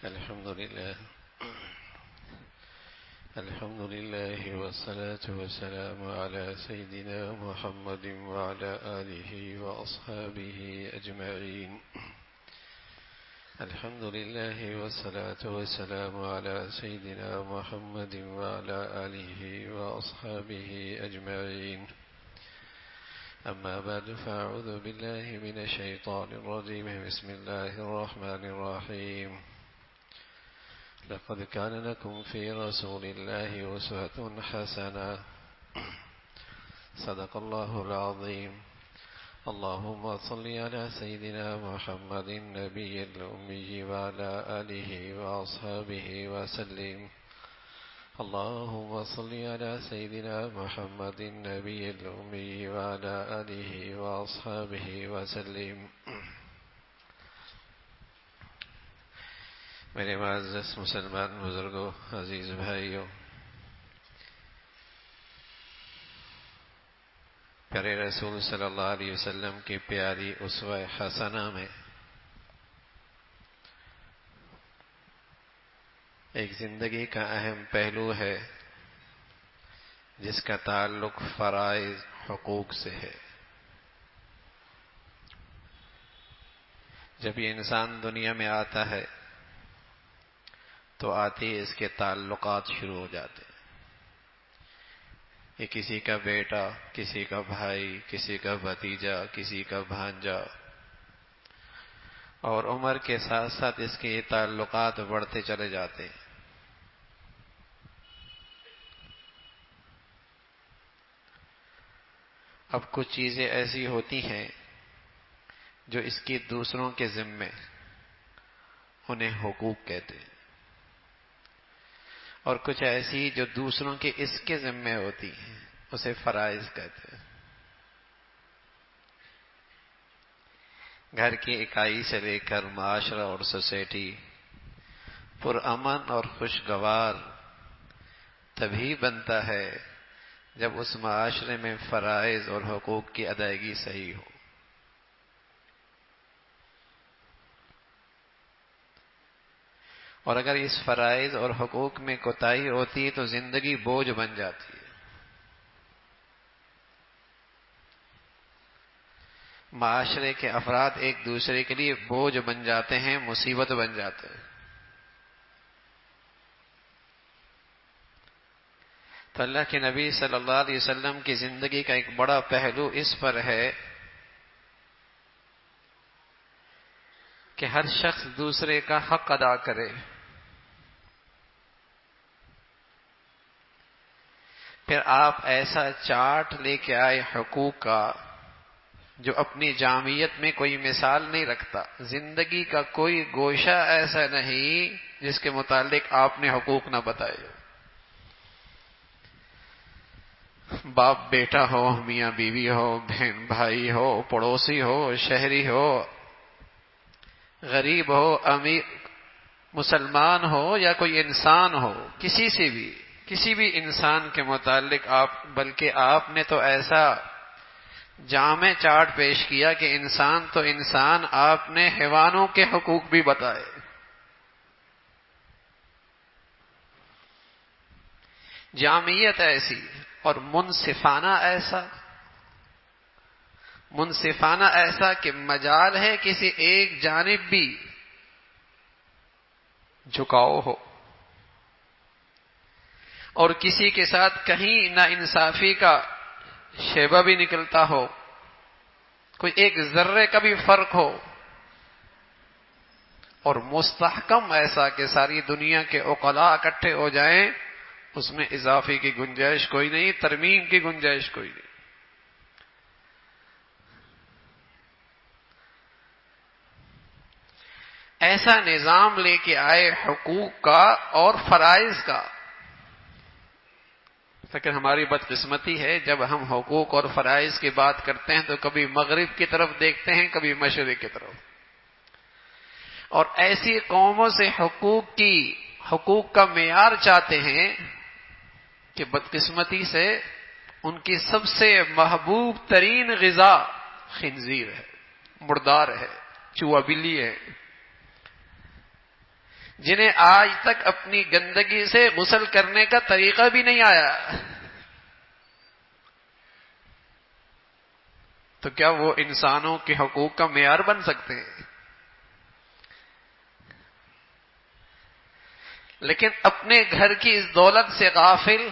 الحمد لله والصلاة والسلام على سيدنا محمد وعلى آله وأصحابه أجمعين. الحمد لله والصلاة والسلام على سيدنا محمد وعلى آله وأصحابه أجمعين. أما بعد فأعوذ بالله من الشيطان الرجيم. بسم الله الرحمن الرحيم. لقد كان لكم في رسول الله أسوة حسنة. صدق الله العظيم. اللهم صل على سيدنا محمد النبي الأمي وعلى آله وأصحابه وسلم. اللهم صل على سيدنا محمد النبي الأمي وعلى آله وأصحابه وسلم. میرے معزز مسلمان بزرگوں، عزیز بھائیوں، پیارے رسول صلی اللہ علیہ وسلم کی پیاری اسوہ حسنہ میں ایک زندگی کا اہم پہلو ہے جس کا تعلق فرائض حقوق سے ہے. جب یہ انسان دنیا میں آتا ہے تو آتے ہی اس کے تعلقات شروع ہو جاتے ہیں. یہ کسی کا بیٹا، کسی کا بھائی، کسی کا بھتیجا، کسی کا بھانجا، اور عمر کے ساتھ ساتھ اس کے تعلقات بڑھتے چلے جاتے ہیں. اب کچھ چیزیں ایسی ہوتی ہیں جو اس کی دوسروں کے ذمے، انہیں حقوق کہتے ہیں، اور کچھ ایسی جو دوسروں کے اس کے ذمے ہوتی ہیں، اسے فرائض کہتے ہیں. گھر کی اکائی سے لے کر معاشرہ اور سوسائٹی پرامن اور خوشگوار تبھی بنتا ہے جب اس معاشرے میں فرائض اور حقوق کی ادائیگی صحیح ہو. اور اگر اس فرائض اور حقوق میں کوتاہی ہوتی ہے تو زندگی بوجھ بن جاتی ہے. معاشرے کے افراد ایک دوسرے کے لیے بوجھ بن جاتے ہیں، مصیبت بن جاتے ہیں. تو اللہ کے نبی صلی اللہ علیہ وسلم کی زندگی کا ایک بڑا پہلو اس پر ہے کہ ہر شخص دوسرے کا حق ادا کرے. پھر آپ ایسا چارٹ لے کے آئے حقوق کا جو اپنی جامعیت میں کوئی مثال نہیں رکھتا. زندگی کا کوئی گوشہ ایسا نہیں جس کے متعلق آپ نے حقوق نہ بتائے. باپ بیٹا ہو، میاں بیوی ہو، بہن بھائی ہو، پڑوسی ہو، شہری ہو، غریب ہو، امیر، مسلمان ہو یا کوئی انسان ہو، کسی بھی انسان کے متعلق بلکہ آپ نے تو ایسا جامع چارٹ پیش کیا کہ انسان تو انسان، آپ نے حیوانوں کے حقوق بھی بتائے. جامعیت ایسی اور منصفانہ ایسا کہ مجال ہے کسی ایک جانب بھی جھکاؤ ہو اور کسی کے ساتھ کہیں نا انصافی کا شیبہ بھی نکلتا ہو، کوئی ایک ذرے کا بھی فرق ہو، اور مستحکم ایسا کہ ساری دنیا کے عقلاء اکٹھے ہو جائیں، اس میں اضافے کی گنجائش کوئی نہیں، ترمیم کی گنجائش کوئی نہیں. ایسا نظام لے کے آئے حقوق کا اور فرائض کا. لیکن ہماری بدقسمتی ہے جب ہم حقوق اور فرائض کی بات کرتے ہیں تو کبھی مغرب کی طرف دیکھتے ہیں، کبھی مشرق کی طرف، اور ایسی قوموں سے حقوق کا معیار چاہتے ہیں کہ بدقسمتی سے ان کی سب سے محبوب ترین غذا خنزیر ہے، مردار ہے، چوہا بلی ہے. جنہیں آج تک اپنی گندگی سے غسل کرنے کا طریقہ بھی نہیں آیا، تو کیا وہ انسانوں کے حقوق کا معیار بن سکتے ہیں؟ لیکن اپنے گھر کی اس دولت سے غافل،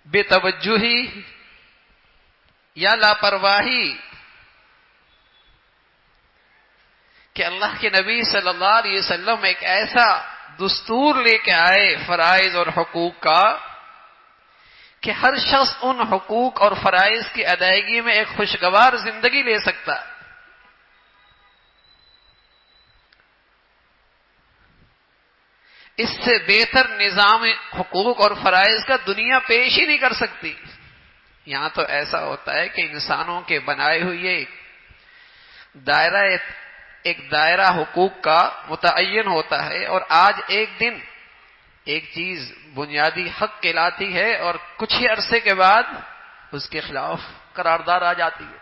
بے توجہی یا لاپرواہی کہ اللہ کے نبی صلی اللہ علیہ وسلم ایک ایسا دستور لے کے آئے فرائض اور حقوق کا کہ ہر شخص ان حقوق اور فرائض کی ادائیگی میں ایک خوشگوار زندگی لے سکتا ہے۔ اس سے بہتر نظام حقوق اور فرائض کا دنیا پیش ہی نہیں کر سکتی۔ یہاں تو ایسا ہوتا ہے کہ انسانوں کے بنائے ہوئے ایک دائرہ حقوق کا متعین ہوتا ہے، اور آج ایک دن ایک چیز بنیادی حق کہلاتی ہے اور کچھ ہی عرصے کے بعد اس کے خلاف قرارداد آ جاتی ہے،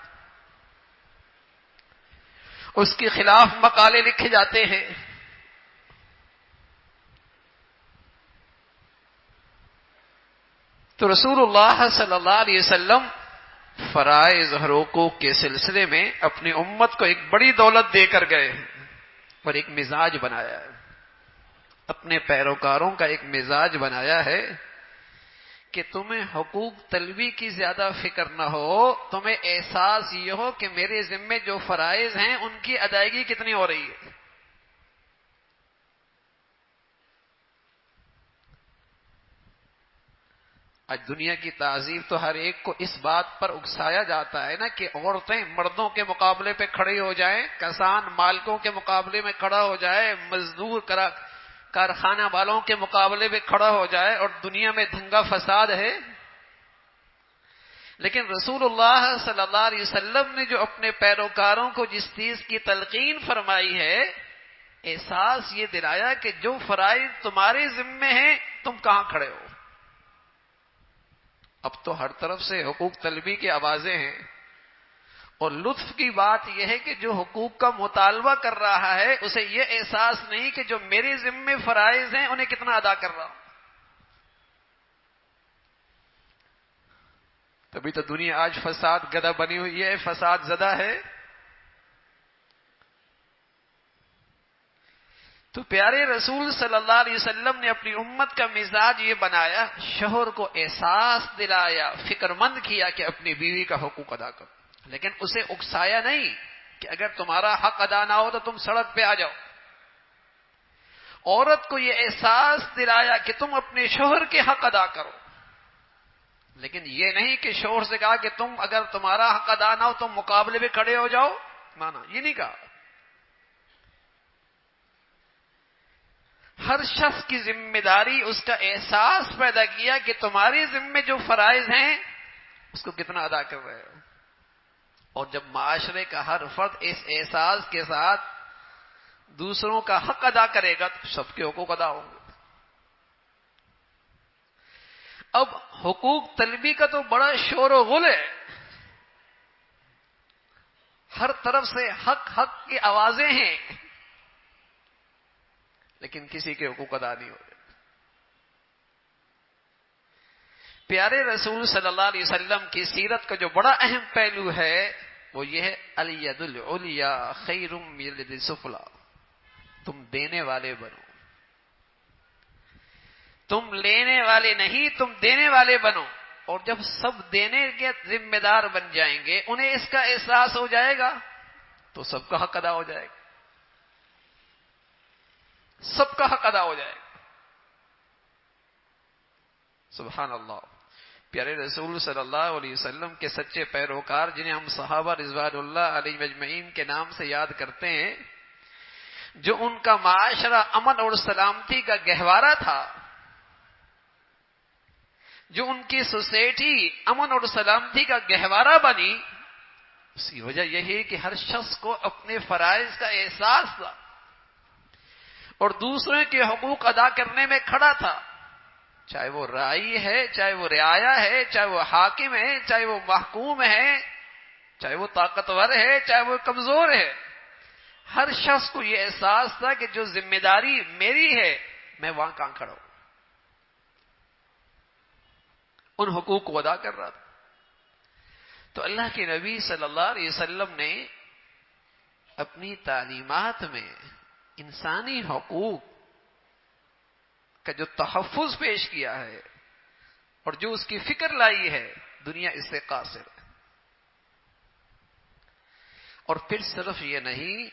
اس کے خلاف مقالے لکھے جاتے ہیں۔ تو رسول اللہ صلی اللہ علیہ وسلم فرائض اور حقوق کے سلسلے میں اپنی امت کو ایک بڑی دولت دے کر گئے اور ایک مزاج بنایا ہے، اپنے پیروکاروں کا ایک مزاج بنایا ہے کہ تمہیں حقوق طلبی کی زیادہ فکر نہ ہو، تمہیں احساس یہ ہو کہ میرے ذمے جو فرائض ہیں ان کی ادائیگی کتنی ہو رہی ہے۔ آج دنیا کی تہذیب تو ہر ایک کو اس بات پر اکسایا جاتا ہے نا کہ عورتیں مردوں کے مقابلے پہ کھڑی ہو جائیں، کسان مالکوں کے مقابلے میں کھڑا ہو جائے، مزدور کارخانہ والوں کے مقابلے میں کھڑا ہو جائے، اور دنیا میں دنگا فساد ہے۔ لیکن رسول اللہ صلی اللہ علیہ وسلم نے جو اپنے پیروکاروں کو جس چیز کی تلقین فرمائی ہے، احساس یہ دلایا کہ جو فرائض تمہارے ذمے ہیں تم کہاں کھڑے ہو۔ اب تو ہر طرف سے حقوق طلبی کی آوازیں ہیں، اور لطف کی بات یہ ہے کہ جو حقوق کا مطالبہ کر رہا ہے اسے یہ احساس نہیں کہ جو میرے ذمے فرائض ہیں انہیں کتنا ادا کر رہا ہوں۔ تبھی تو دنیا آج فساد گدہ بنی ہوئی ہے، فساد زدہ ہے۔ تو پیارے رسول صلی اللہ علیہ وسلم نے اپنی امت کا مزاج یہ بنایا، شوہر کو احساس دلایا، فکر مند کیا کہ اپنی بیوی کا حقوق ادا کرو، لیکن اسے اکسایا نہیں کہ اگر تمہارا حق ادا نہ ہو تو تم سڑک پہ آ جاؤ۔ عورت کو یہ احساس دلایا کہ تم اپنے شوہر کے حق ادا کرو، لیکن یہ نہیں کہ شوہر سے کہا کہ تم اگر تمہارا حق ادا نہ ہو تم مقابلے میں کھڑے ہو جاؤ، مانا یہ نہیں کہا۔ ہر شخص کی ذمہ داری، اس کا احساس پیدا کیا کہ تمہارے ذمے جو فرائض ہیں اس کو کتنا ادا کر رہے ہو۔ اور جب معاشرے کا ہر فرد اس احساس کے ساتھ دوسروں کا حق ادا کرے گا تو سب کے حقوق ادا ہوں گے۔ اب حقوق طلبی کا تو بڑا شور و غل ہے، ہر طرف سے حق حق کی آوازیں ہیں، لیکن کسی کے حقوق ادا نہیں ہو رہے۔ پیارے رسول صلی اللہ علیہ وسلم کی سیرت کا جو بڑا اہم پہلو ہے وہ یہ ہے الید العلیا خیر من الید السفلی، تم دینے والے بنو، تم لینے والے نہیں، تم دینے والے بنو۔ اور جب سب دینے کے ذمہ دار بن جائیں گے، انہیں اس کا احساس ہو جائے گا تو سب کا حق ادا ہو جائے گا، سب کا حق ادا ہو جائے گا۔ سبحان اللہ۔ پیارے رسول صلی اللہ علیہ وسلم کے سچے پیروکار جنہیں ہم صحابہ رضوان اللہ علیہ مجمعین کے نام سے یاد کرتے ہیں، جو ان کا معاشرہ امن اور سلامتی کا گہوارہ تھا، جو ان کی سوسائٹی امن اور سلامتی کا گہوارہ بنی، اس کی وجہ یہی کہ ہر شخص کو اپنے فرائض کا احساس تھا اور دوسرے کے حقوق ادا کرنے میں کھڑا تھا، چاہے وہ رائی ہے، چاہے وہ رعایا ہے، چاہے وہ حاکم ہے، چاہے وہ محکوم ہے، چاہے وہ طاقتور ہے، چاہے وہ کمزور ہے، ہر شخص کو یہ احساس تھا کہ جو ذمہ داری میری ہے میں وہاں کہاں کھڑا ہوں، ان حقوق کو ادا کر رہا تھا۔ تو اللہ کے نبی صلی اللہ علیہ وسلم نے اپنی تعلیمات میں انسانی حقوق کا جو تحفظ پیش کیا ہے اور جو اس کی فکر لائی ہے، دنیا اس سے قاصر ہے۔ اور پھر صرف یہ نہیں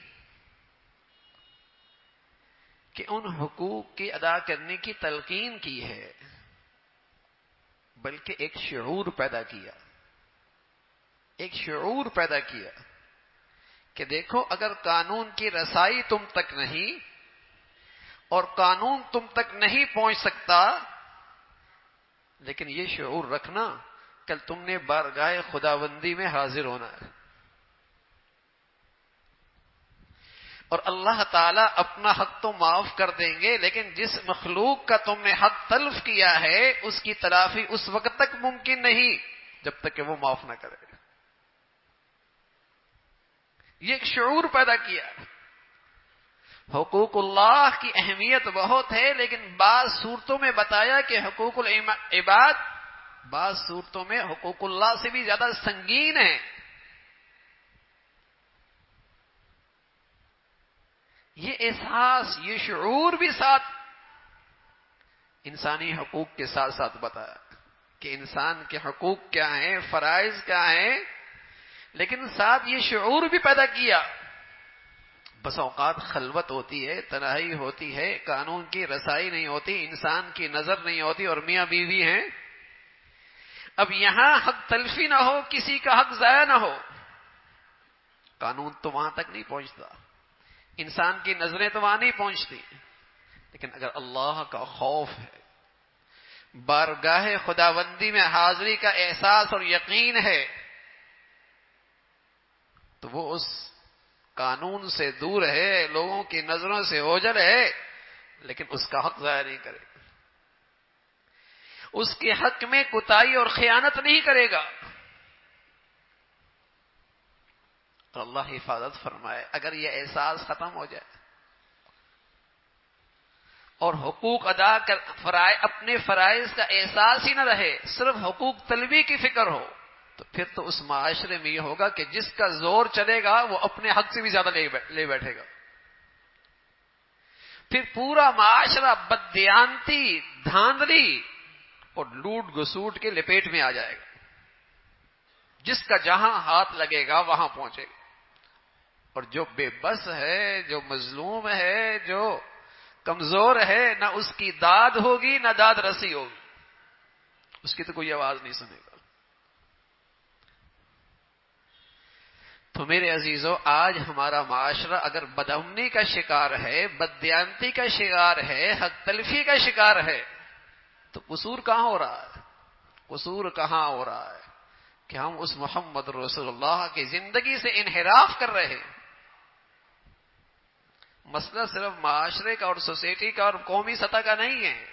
کہ ان حقوق کی ادا کرنے کی تلقین کی ہے، بلکہ ایک شعور پیدا کیا، ایک شعور پیدا کیا کہ دیکھو اگر قانون کی رسائی تم تک نہیں اور قانون تم تک نہیں پہنچ سکتا، لیکن یہ شعور رکھنا کل تم نے بارگاہ خداوندی میں حاضر ہونا ہے، اور اللہ تعالیٰ اپنا حق تو معاف کر دیں گے، لیکن جس مخلوق کا تم نے حق تلف کیا ہے اس کی تلافی اس وقت تک ممکن نہیں جب تک کہ وہ معاف نہ کرے۔ یہ ایک شعور پیدا کیا۔ حقوق اللہ کی اہمیت بہت ہے، لیکن بعض صورتوں میں بتایا کہ حقوق العباد بعض صورتوں میں حقوق اللہ سے بھی زیادہ سنگین ہے۔ یہ احساس، یہ شعور بھی ساتھ انسانی حقوق کے ساتھ ساتھ بتایا کہ انسان کے حقوق کیا ہیں، فرائض کیا ہیں، لیکن ساتھ یہ شعور بھی پیدا کیا۔ بس اوقات خلوت ہوتی ہے، تنہائی ہوتی ہے، قانون کی رسائی نہیں ہوتی، انسان کی نظر نہیں ہوتی اور میاں بیوی ہیں۔ اب یہاں حق تلفی نہ ہو، کسی کا حق ضائع نہ ہو، قانون تو وہاں تک نہیں پہنچتا، انسان کی نظریں تو وہاں نہیں پہنچتی، لیکن اگر اللہ کا خوف ہے، بارگاہ خداوندی میں حاضری کا احساس اور یقین ہے، تو وہ اس قانون سے دور ہے، لوگوں کی نظروں سے اوجھل ہے، لیکن اس کا حق ضائع نہیں کرے، اس کے حق میں کوتاہی اور خیانت نہیں کرے گا۔ اور اللہ حفاظت فرمائے اگر یہ احساس ختم ہو جائے اور حقوق ادا کر اپنے فرائض کا احساس ہی نہ رہے، صرف حقوق طلبی کی فکر ہو، تو پھر تو اس معاشرے میں یہ ہوگا کہ جس کا زور چلے گا وہ اپنے حق سے بھی زیادہ لے بیٹھے گا۔ پھر پورا معاشرہ بددیانتی، دھاندلی اور لوٹ گسوٹ کے لپیٹ میں آ جائے گا، جس کا جہاں ہاتھ لگے گا وہاں پہنچے گا، اور جو بے بس ہے، جو مظلوم ہے، جو کمزور ہے، نہ اس کی داد ہوگی نہ داد رسی ہوگی، اس کی تو کوئی آواز نہیں سنے گا۔ تو میرے عزیزو، آج ہمارا معاشرہ اگر بدامنی کا شکار ہے، بددیانتی کا شکار ہے، حق تلفی کا شکار ہے، تو قصور کہاں ہو رہا ہے؟ قصور کہاں ہو رہا ہے کہ ہم اس محمد رسول اللہ کی زندگی سے انحراف کر رہے ہیں۔ مسئلہ صرف معاشرے کا اور سوسائٹی کا اور قومی سطح کا نہیں ہے،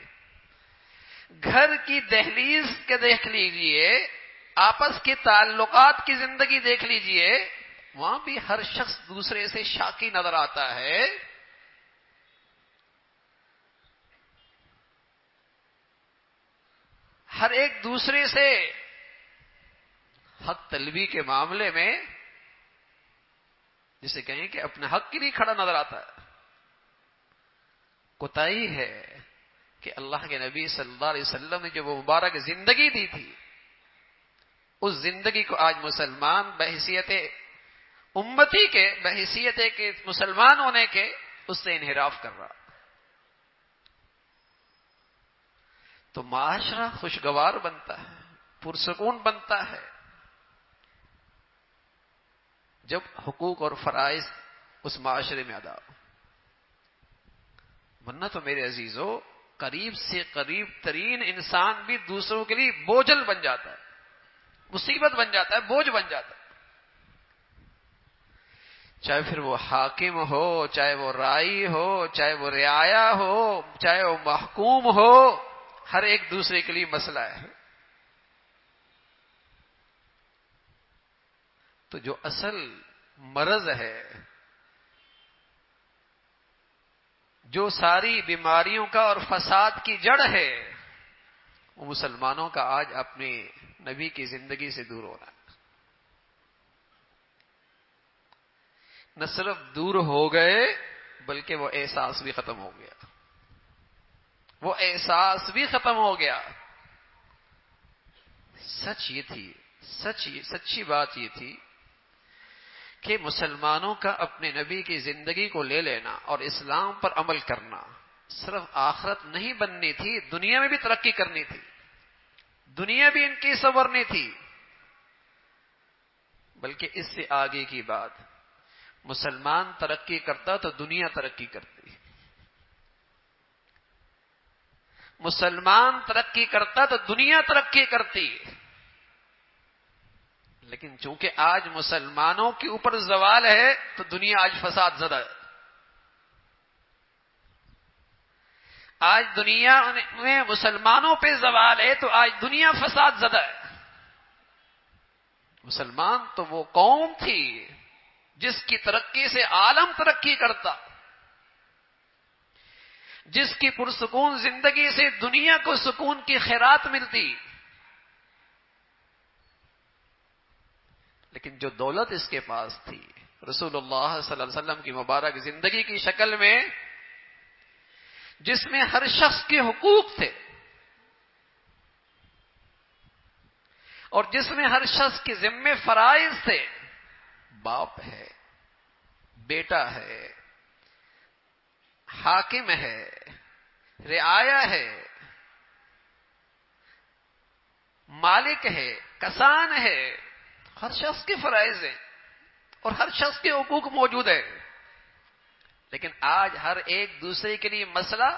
گھر کی دہلیز کے دیکھ لیجئے، آپس کے تعلقات کی زندگی دیکھ لیجئے، وہاں بھی ہر شخص دوسرے سے شاکی نظر آتا ہے۔ ہر ایک دوسرے سے حق طلبی کے معاملے میں جسے کہیں کہ اپنے حق کے لیے کھڑا نظر آتا ہے۔ کوتاہی ہے کہ اللہ کے نبی صلی اللہ علیہ وسلم نے جو وہ مبارک زندگی دی تھی، اس زندگی کو آج مسلمان بحیثیت امتی کے، بحیثیت کے مسلمان ہونے کے، اس سے انحراف کر رہا۔ تو معاشرہ خوشگوار بنتا ہے، پرسکون بنتا ہے جب حقوق اور فرائض اس معاشرے میں ادا ہو، ورنہ تو میرے عزیزو قریب سے قریب ترین انسان بھی دوسروں کے لیے بوجھل بن جاتا ہے، مصیبت بن جاتا ہے، بوجھ بن جاتا ہے، چاہے پھر وہ حاکم ہو، چاہے وہ رائی ہو، چاہے وہ رعایا ہو، چاہے وہ محکوم ہو، ہر ایک دوسرے کے لیے مسئلہ ہے۔ تو جو اصل مرض ہے جو ساری بیماریوں کا اور فساد کی جڑ ہے، وہ مسلمانوں کا آج اپنے نبی کی زندگی سے دور ہو رہا ہے۔ نہ صرف دور ہو گئے بلکہ وہ احساس بھی ختم ہو گیا، وہ احساس بھی ختم ہو گیا۔ سچ یہ تھی، سچی بات یہ تھی کہ مسلمانوں کا اپنے نبی کی زندگی کو لے لینا اور اسلام پر عمل کرنا صرف آخرت نہیں بننی تھی، دنیا میں بھی ترقی کرنی تھی، دنیا بھی ان کی سنورنی تھی۔ بلکہ اس سے آگے کی بات، مسلمان ترقی کرتا تو دنیا ترقی کرتی، مسلمان ترقی کرتا تو دنیا ترقی کرتی۔ لیکن چونکہ آج مسلمانوں کے اوپر زوال ہے تو دنیا آج فساد زدہ ہے۔ آج دنیا میں مسلمانوں پہ زوال ہے تو آج دنیا فساد زدہ ہے۔ مسلمان تو وہ قوم تھی جس کی ترقی سے عالم ترقی کرتا، جس کی پرسکون زندگی سے دنیا کو سکون کی خیرات ملتی۔ لیکن جو دولت اس کے پاس تھی، رسول اللہ صلی اللہ علیہ وسلم کی مبارک زندگی کی شکل میں، جس میں ہر شخص کے حقوق تھے اور جس میں ہر شخص کے ذمے فرائض تھے، باپ ہے، بیٹا ہے، حاکم ہے، رعایا ہے، مالک ہے، کسان ہے، ہر شخص کے فرائض ہیں اور ہر شخص کے حقوق موجود ہیں۔ لیکن آج ہر ایک دوسرے کے لیے مسئلہ،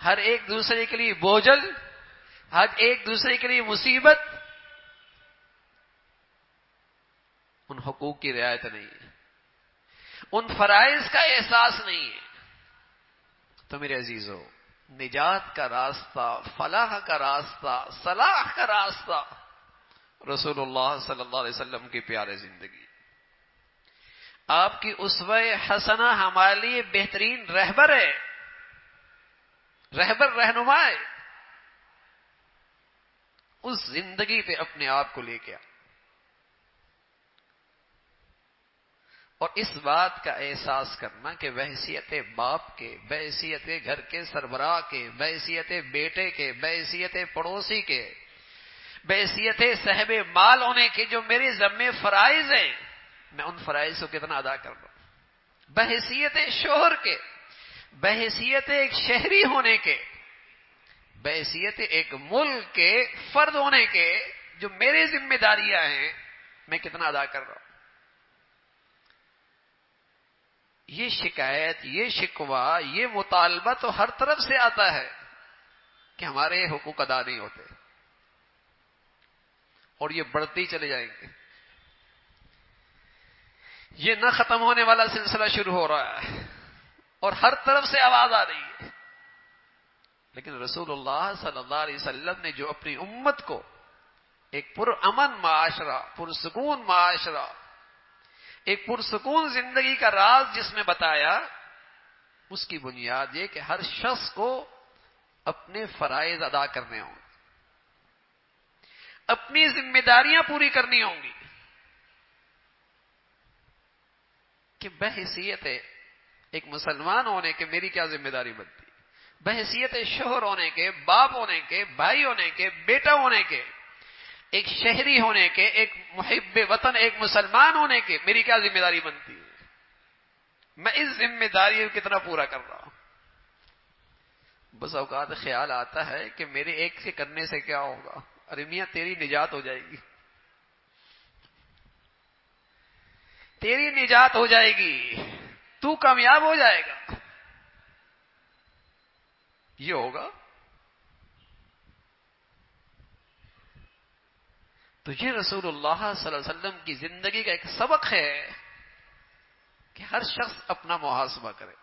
ہر ایک دوسرے کے لیے بوجھل، ہر ایک دوسرے کے لیے مصیبت، ان حقوق کی رعایت نہیں ہے، ان فرائض کا احساس نہیں ہے۔ تو میرے عزیزو، نجات کا راستہ، فلاح کا راستہ، صلاح کا راستہ رسول اللہ صلی اللہ علیہ وسلم کی پیارے زندگی، آپ کی اسوہ حسنہ ہمارے لیے بہترین رہبر ہے، رہبر رہنما ہے۔ اس زندگی پہ اپنے آپ کو لے کے آ اور اس بات کا احساس کرنا کہ بحیثیت باپ کے، بحیثیت گھر کے سربراہ کے، بحیثیت بیٹے کے، بحیثیت پڑوسی کے، بحیثیت صاحب مال ہونے کے جو میرے ذمے فرائض ہیں، میں ان فرائض کو کتنا ادا کر رہا ہوں، بحیثیت شوہر کے، بحیثیت ایک شہری ہونے کے، بحیثیت ایک ملک کے فرد ہونے کے، جو میرے ذمہ داریاں ہیں، میں کتنا ادا کر رہا ہوں۔ یہ شکایت، یہ شکوہ، یہ مطالبہ تو ہر طرف سے آتا ہے کہ ہمارے حقوق ادا نہیں ہوتے، اور یہ بڑھتی چلے جائیں گے۔ یہ نہ ختم ہونے والا سلسلہ شروع ہو رہا ہے اور ہر طرف سے آواز آ رہی ہے۔ لیکن رسول اللہ صلی اللہ علیہ وسلم نے جو اپنی امت کو ایک پرامن معاشرہ، پرسکون معاشرہ، ایک پرسکون زندگی کا راز جس میں بتایا، اس کی بنیاد یہ کہ ہر شخص کو اپنے فرائض ادا کرنے ہوں، اپنی ذمہ داریاں پوری کرنی ہوں گی۔ کہ بحیثیت ایک مسلمان ہونے کے میری کیا ذمہ داری بنتی، بحیثیت شوہر ہونے کے، باپ ہونے کے، بھائی ہونے کے، بیٹا ہونے کے، ایک شہری ہونے کے، ایک محب وطن، ایک مسلمان ہونے کے میری کیا ذمہ داری بنتی ہے، میں اس ذمہ داری کو کتنا پورا کر رہا ہوں۔ بس اوقات خیال آتا ہے کہ میرے ایک سے کرنے سے کیا ہوگا، ارے میاں تیری نجات ہو جائے گی، تیری نجات ہو جائے گی، تو کامیاب ہو جائے گا، یہ ہوگا۔ تو یہ رسول اللہ صلی اللہ علیہ وسلم کی زندگی کا ایک سبق ہے کہ ہر شخص اپنا محاسبہ کرے۔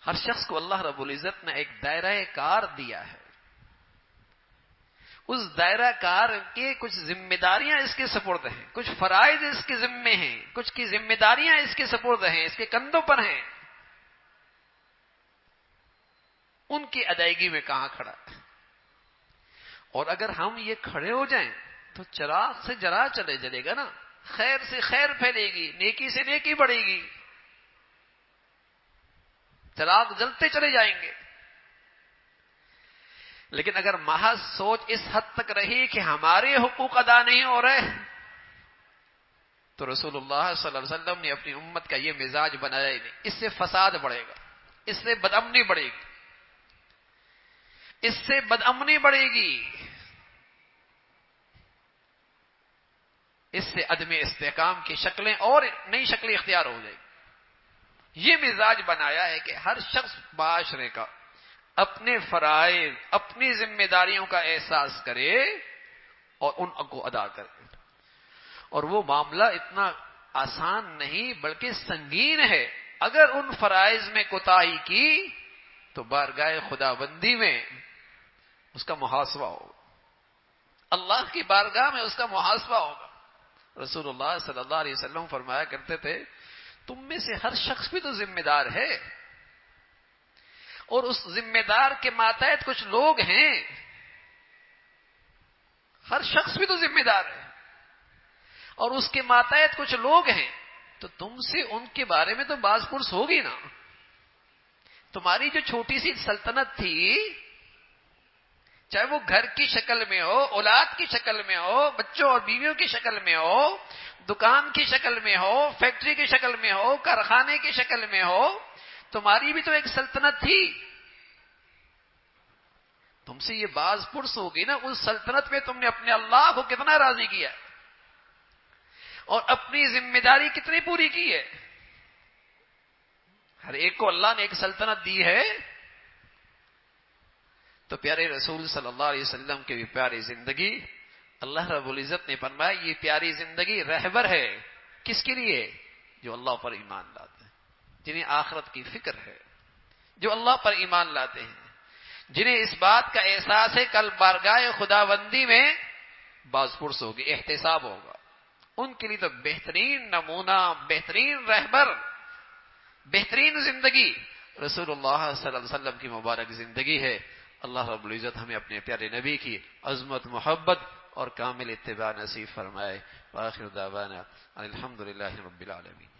ہر شخص کو اللہ رب العزت نے ایک دائرہ کار دیا ہے، اس دائرہ کار کے کچھ ذمہ داریاں اس کے سپرد ہیں، کچھ فرائض اس کے ذمے ہیں، کچھ کی ذمہ داریاں اس کے سپرد ہیں، اس کے کندھوں پر ہیں۔ ان کی ادائیگی میں کہاں کھڑا ہے. اور اگر ہم یہ کھڑے ہو جائیں تو چراغ سے جلا چلے جلے گا نا، خیر سے خیر پھیلے گی، نیکی سے نیکی بڑھے گی، چراغ جلتے چلے جائیں گے. لیکن اگر محض سوچ اس حد تک رہی کہ ہمارے حقوق ادا نہیں ہو رہے، تو رسول اللہ صلی اللہ علیہ وسلم نے اپنی امت کا یہ مزاج بنایا ہی نہیں. اس سے فساد بڑھے گا، اس سے بدامنی بڑھے گی، اس سے بدامنی بڑھے گی، اس سے عدم استحکام کی شکلیں اور نئی شکلیں اختیار ہو جائیں گی. یہ مزاج بنایا ہے کہ ہر شخص معاشرے کا اپنے فرائض، اپنی ذمہ داریوں کا احساس کرے اور ان کو ادا کرے. اور وہ معاملہ اتنا آسان نہیں بلکہ سنگین ہے. اگر ان فرائض میں کوتاہی کی تو بارگاہ خدا بندی میں اس کا محاسبہ ہوگا، اللہ کی بارگاہ میں اس کا محاسبہ ہوگا. رسول اللہ صلی اللہ علیہ وسلم فرمایا کرتے تھے تم میں سے ہر شخص بھی تو ذمہ دار ہے، اور اس ذمہ دار کے ماتحت کچھ لوگ ہیں. ہر شخص بھی تو ذمہ دار ہے اور اس کے ماتحت کچھ لوگ ہیں، تو تم سے ان کے بارے میں تو باز پرس ہوگی نا. تمہاری جو چھوٹی سی سلطنت تھی، چاہے وہ گھر کی شکل میں ہو، اولاد کی شکل میں ہو، بچوں اور بیویوں کی شکل میں ہو، دکان کی شکل میں ہو، فیکٹری کی شکل میں ہو، کارخانے کی شکل میں ہو، تمہاری بھی تو ایک سلطنت تھی. تم سے یہ باز پرس ہوگی نا اس سلطنت میں تم نے اپنے اللہ کو کتنا راضی کیا اور اپنی ذمہ داری کتنی پوری کی ہے. ہر ایک کو اللہ نے ایک سلطنت دی ہے. تو پیارے رسول صلی اللہ علیہ وسلم کی بھی پیاری زندگی، اللہ رب العزت نے فرمایا یہ پیاری زندگی رہبر ہے. کس کے لیے؟ جو اللہ پر ایمان لاتے ہیں، جنہیں آخرت کی فکر ہے، جو اللہ پر ایمان لاتے ہیں، جنہیں اس بات کا احساس ہے کل بارگاہ خداوندی میں باز پرس ہوگی، احتساب ہوگا. ان کے لیے تو بہترین نمونہ، بہترین رہبر، بہترین زندگی رسول اللہ صلی اللہ علیہ وسلم کی مبارک زندگی ہے. اللہ رب العزت ہمیں اپنے پیارے نبی کی عظمت، محبت اور کامل اتباع نصیب فرمائے. وآخر دعوانا الحمدللہ رب العالمین.